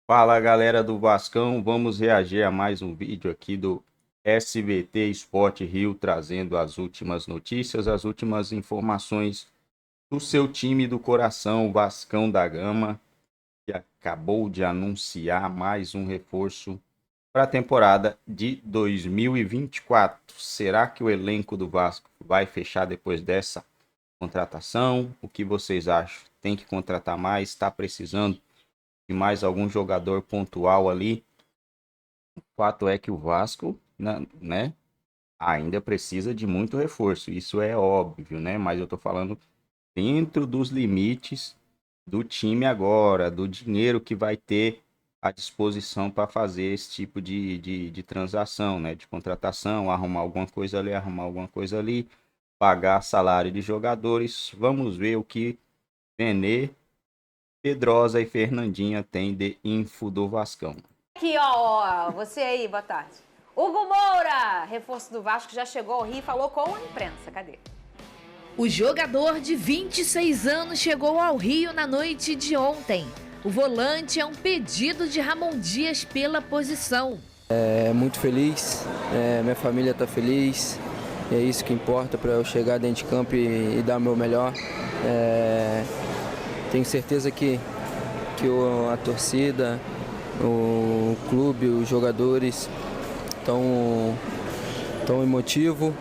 Fala galera do Vascão, vamos reagir a mais um vídeo aqui do SBT Sport Rio, trazendo as últimas notícias, as últimas informações do seu time do coração, o Vascão da Gama, que acabou de anunciar mais um reforço para a temporada de 2024. Será que o elenco do Vasco vai fechar depois dessa contratação? O que vocês acham? Tem que contratar mais? Está precisando de mais algum jogador pontual ali? O fato é que o Vasco, né, ainda precisa de muito reforço. Isso é óbvio, né? Mas eu tô falando dentro dos limites do time agora, do dinheiro que vai ter à disposição para fazer esse tipo de transação, né? De contratação, arrumar alguma coisa ali, arrumar alguma coisa ali, pagar salário de jogadores. Vamos ver o que Vene, Pedrosa e Fernandinha tem de info do Vascão. Aqui, ó, você aí, boa tarde. Hugo Moura, reforço do Vasco, já chegou ao Rio e falou com a imprensa. Cadê? O jogador de 26 anos chegou ao Rio na noite de ontem. O volante é um pedido de Ramon Dias pela posição. Muito feliz, minha família está feliz, e é isso que importa para eu chegar dentro de campo e dar o meu melhor. Tenho certeza que a torcida, o clube, os jogadores estão emotivos.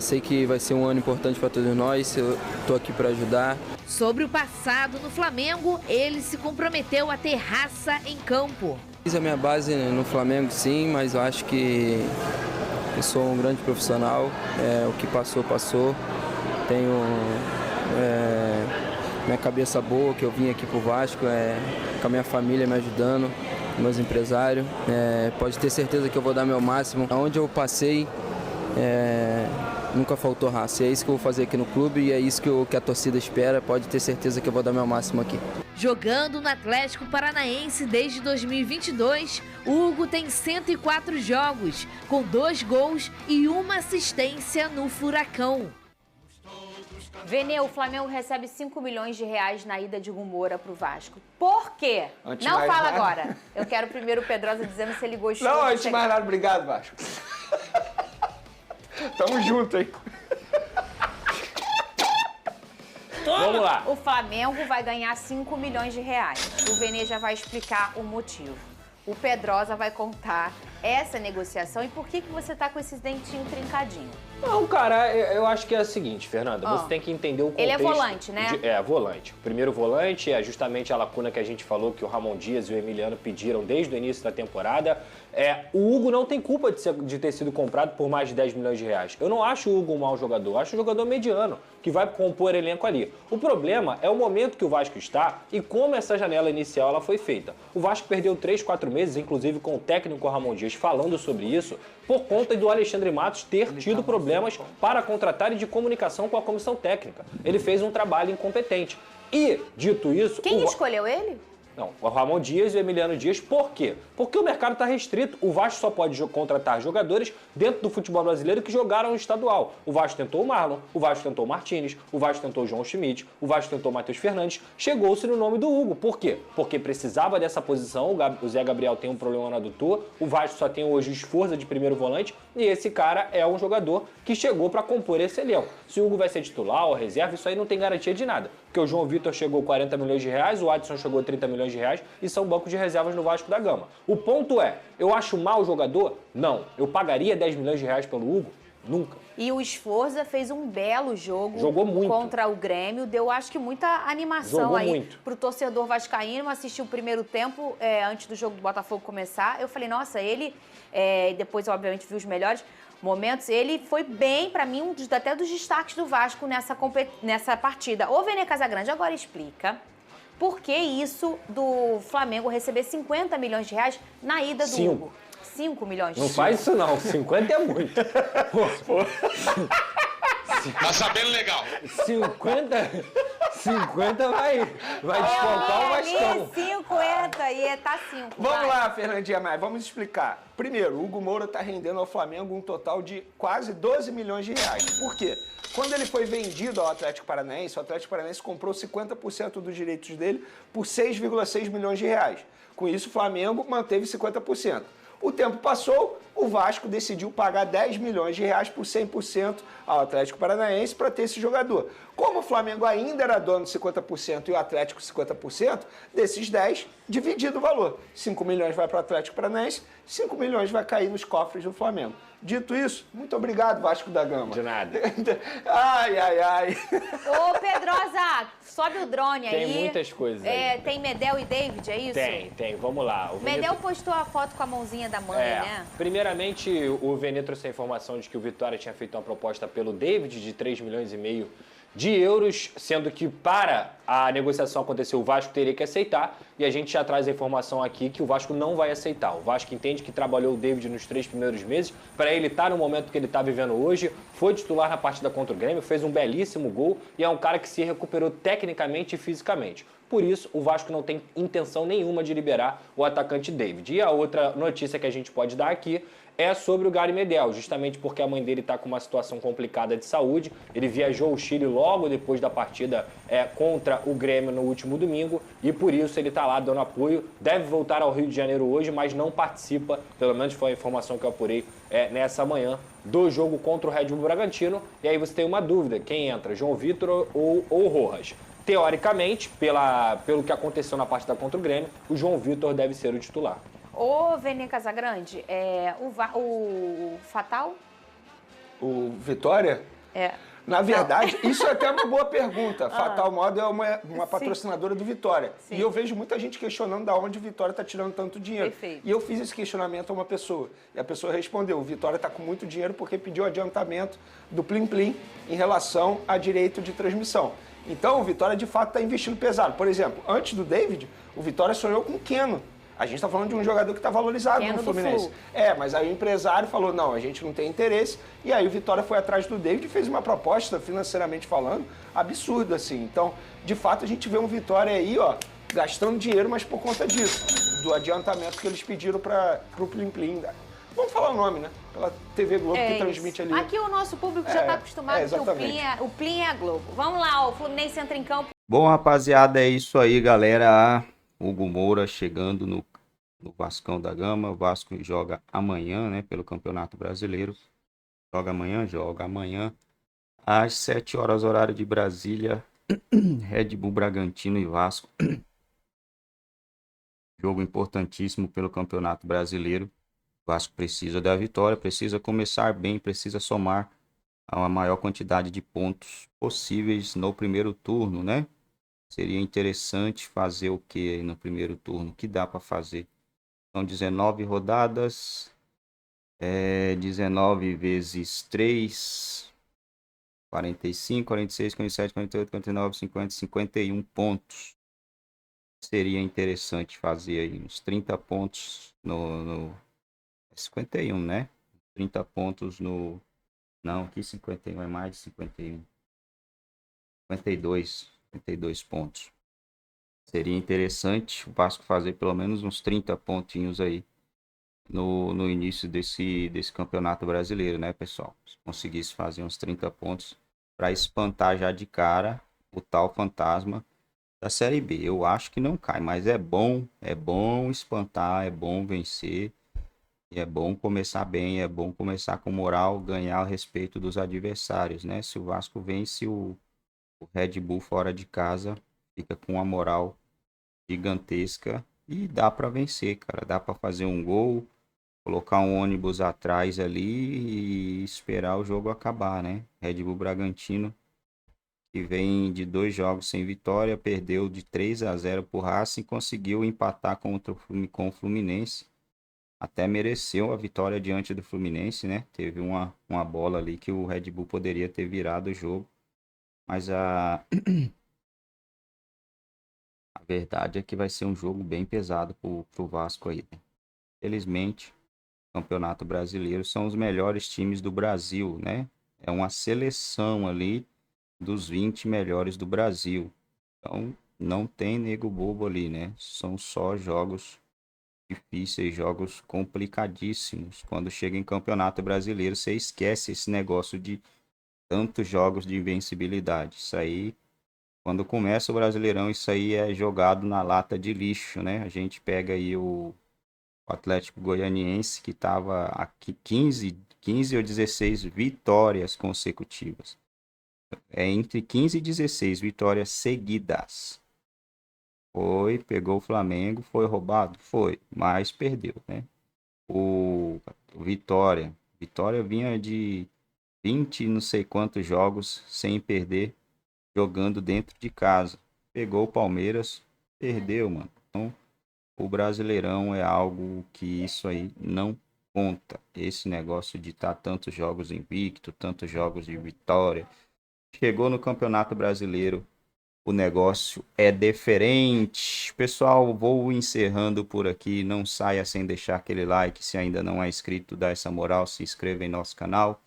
Sei que vai ser um ano importante para todos nós, eu estou aqui para ajudar. Sobre o passado no Flamengo, ele se comprometeu a ter raça em campo. Fiz a minha base no Flamengo, sim, mas eu acho que eu sou um grande profissional. O que passou, passou. Tenho minha cabeça boa, que eu vim aqui pro Vasco, com a minha família me ajudando, meus empresários. Pode ter certeza que eu vou dar meu máximo. Onde eu passei, nunca faltou raça. É isso que eu vou fazer aqui no clube e é isso que a torcida espera. Pode ter certeza que eu vou dar meu máximo aqui. Jogando no Atlético Paranaense desde 2022, Hugo tem 104 jogos, com 2 gols e 1 assistência no Furacão. Vene, o Flamengo recebe 5 milhões de reais na ida de Hugo Moura pro Vasco. Por quê? Antes Não mais fala nada. agora. Eu quero primeiro o Pedrosa dizendo se ele gostou. Não, de antes de mais nada, obrigado, Vasco. Tamo junto, hein? Vamos lá. O Flamengo vai ganhar 5 milhões de reais. O Vene já vai explicar o motivo. O Pedrosa vai contar essa negociação e por que você tá com esses dentinhos trincadinhos. Não, cara, eu acho que é o seguinte, Fernanda, você tem que entender o contexto. Ele é volante, né? Volante. O primeiro volante é justamente a lacuna que a gente falou que o Ramon Dias e o Emiliano pediram desde o início da temporada. O Hugo não tem culpa de ter sido comprado por mais de 10 milhões de reais. Eu não acho o Hugo um mau jogador, eu acho um jogador mediano, que vai compor elenco ali. O problema é o momento que o Vasco está e como essa janela inicial ela foi feita. O Vasco perdeu 3, 4 meses, inclusive com o técnico Ramon Dias falando sobre isso, por conta do Alexandre Matos ter tido problemas para contratar e de comunicação com a comissão técnica. Ele fez um trabalho incompetente. E, dito isso... Quem escolheu ele? Não, o Ramon Dias e o Emiliano Dias, por quê? Porque o mercado está restrito. O Vasco só pode contratar jogadores dentro do futebol brasileiro que jogaram no estadual. O Vasco tentou o Marlon, o Vasco tentou o Martínez, o Vasco tentou o João Schmidt, o Vasco tentou o Matheus Fernandes. Chegou-se no nome do Hugo. Por quê? Porque precisava dessa posição, o Zé Gabriel tem um problema na adutor, o Vasco só tem hoje o Esforza de primeiro volante e esse cara é um jogador que chegou para compor esse elenco. Se o Hugo vai ser titular ou reserva, isso aí não tem garantia de nada. Porque o João Vitor chegou a 40 milhões de reais, o Adson chegou a 30 milhões de reais e são bancos de reservas no Vasco da Gama. O ponto é, eu acho mau jogador? Não. Eu pagaria 10 milhões de reais pelo Hugo? Nunca. E o Esforza fez um belo jogo. Jogou muito. Contra o Grêmio. Deu, acho que, muita animação Jogou aí muito. pro torcedor vascaíno. Assisti o primeiro tempo, antes do jogo do Botafogo começar. Eu falei, nossa, ele... depois, obviamente, vi os melhores momentos. Ele foi bem, pra mim, até dos destaques do Vasco nessa partida. Ô, Vene Casagrande, agora explica por que isso do Flamengo receber 50 milhões de reais na ida do Hugo. 5 milhões de reais. Não faz isso não, 50 é muito. Tá sabendo legal. 50 vai descontar o Vascão. 50, ia tá 5. Vamos lá, Fernandinha Maia, vamos explicar. Primeiro, o Hugo Moura está rendendo ao Flamengo um total de quase 12 milhões de reais. Por quê? Quando ele foi vendido ao Atlético Paranaense, o Atlético Paranaense comprou 50% dos direitos dele por 6,6 milhões de reais. Com isso, o Flamengo manteve 50%. O tempo passou, o Vasco decidiu pagar 10 milhões de reais por 100% ao Atlético Paranaense para ter esse jogador. Como o Flamengo ainda era dono de 50% e o Atlético 50%, desses 10, dividido o valor. 5 milhões vai para o Atlético Paranaense, 5 milhões vai cair nos cofres do Flamengo. Dito isso, muito obrigado, Vasco da Gama. De nada. Ai, ai, ai. Ô, Pedrosa, sobe o drone aí. Tem muitas coisas aí. Tem Medel e David, é isso? Tem. Vamos lá. O Medel postou a foto com a mãozinha da mãe, né? Primeiramente, o Vene trouxe a informação de que o Vitória tinha feito uma proposta pelo David de 3,5 milhões de euros, sendo que para a negociação acontecer o Vasco teria que aceitar, e a gente já traz a informação aqui que o Vasco não vai aceitar. O Vasco entende que trabalhou o David nos 3 primeiros meses, para ele estar no momento que ele está vivendo hoje, foi titular na partida contra o Grêmio, fez um belíssimo gol e é um cara que se recuperou tecnicamente e fisicamente. Por isso, o Vasco não tem intenção nenhuma de liberar o atacante David. E a outra notícia que a gente pode dar aqui é sobre o Gary Medel, justamente porque a mãe dele está com uma situação complicada de saúde. Ele viajou ao Chile logo depois da partida contra o Grêmio no último domingo e por isso ele está lá dando apoio. Deve voltar ao Rio de Janeiro hoje, mas não participa, pelo menos foi a informação que eu apurei nessa manhã, do jogo contra o Red Bull Bragantino. E aí você tem uma dúvida, quem entra, João Vitor ou Rojas? Teoricamente, pelo que aconteceu na partida contra o Grêmio, o João Vitor deve ser o titular. Ô, Vene Casagrande, o Fatal? O Vitória? Na verdade, isso é até uma boa pergunta. Fatal Modo é uma patrocinadora do Vitória. Sim. E eu vejo muita gente questionando da onde o Vitória está tirando tanto dinheiro. Perfeito. E eu fiz esse questionamento a uma pessoa. E a pessoa respondeu, o Vitória está com muito dinheiro porque pediu adiantamento do Plim Plim em relação a direito de transmissão. Então, o Vitória, de fato, está investindo pesado. Por exemplo, antes do David, o Vitória sonhou com o Keno. A gente está falando de um jogador que está valorizado Keno no Fluminense. Mas aí o empresário falou, não, a gente não tem interesse. E aí o Vitória foi atrás do David e fez uma proposta, financeiramente falando, absurda, assim. Então, de fato, a gente vê um Vitória aí, ó, gastando dinheiro, mas por conta disso, do adiantamento que eles pediram para o Plim Plim. Vamos falar o nome, né? Pela TV Globo que transmite ali. Aqui o nosso público já está acostumado que o Plim é a Globo. Vamos lá, o Fluminense entra em campo. Bom, rapaziada, é isso aí, galera. Hugo Moura chegando no Vascão da Gama. O Vasco joga amanhã, né, pelo Campeonato Brasileiro. Joga amanhã às 7 horas, horário de Brasília. Red Bull Bragantino e Vasco. Jogo importantíssimo pelo Campeonato Brasileiro. O Vasco precisa da vitória, precisa começar bem, precisa somar a maior quantidade de pontos possíveis no primeiro turno, né? Seria interessante fazer o que no primeiro turno? O que dá para fazer? São 19 rodadas, 19 vezes 3, 45, 46, 47, 48, 49, 50, 51 pontos. Seria interessante fazer aí uns 30 pontos no 51, né? 30 pontos no... Não, aqui 51 é mais de 51. 52 pontos. Seria interessante o Vasco fazer pelo menos uns 30 pontinhos aí no início desse campeonato brasileiro, né, pessoal? Se conseguisse fazer uns 30 pontos para espantar já de cara o tal fantasma da Série B. Eu acho que não cai, mas é bom espantar, é bom vencer. E é bom começar bem, é bom começar com moral, ganhar o respeito dos adversários, né? Se o Vasco vence o Red Bull fora de casa, fica com uma moral gigantesca e dá para vencer, cara. Dá para fazer um gol, colocar um ônibus atrás ali e esperar o jogo acabar, né? Red Bull Bragantino, que vem de 2 jogos sem vitória, perdeu de 3-0 pro Racing e conseguiu empatar com o Fluminense. Até mereceu a vitória diante do Fluminense, né? Teve uma bola ali que o Red Bull poderia ter virado o jogo. Mas a verdade é que vai ser um jogo bem pesado pro Vasco aí, né? Felizmente, o Campeonato Brasileiro são os melhores times do Brasil, né? É uma seleção ali dos 20 melhores do Brasil. Então, não tem nego bobo ali, né? São só jogos difíceis, jogos complicadíssimos. Quando chega em Campeonato Brasileiro, você esquece esse negócio de tantos jogos de invencibilidade. Isso aí, quando começa o Brasileirão, isso aí é jogado na lata de lixo, né? A gente pega aí o Atlético Goianiense, que estava aqui 15 ou 16 vitórias consecutivas. É entre 15 e 16 vitórias seguidas. Pegou o Flamengo, foi roubado? Foi, mas perdeu, né? O Vitória vinha de 20 não sei quantos jogos sem perder, jogando dentro de casa. Pegou o Palmeiras, perdeu, mano. Então, o Brasileirão é algo que isso aí não conta. Esse negócio de estar tantos jogos invicto, tantos jogos de vitória. Chegou no Campeonato Brasileiro, o negócio é diferente. Pessoal, vou encerrando por aqui. Não saia sem deixar aquele like. Se ainda não é inscrito, dá essa moral, se inscreva em nosso canal.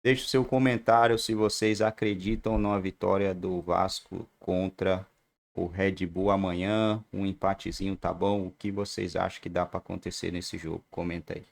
Deixe o seu comentário se vocês acreditam na vitória do Vasco contra o Red Bull amanhã. Um empatezinho tá bom? O que vocês acham que dá para acontecer nesse jogo? Comenta aí.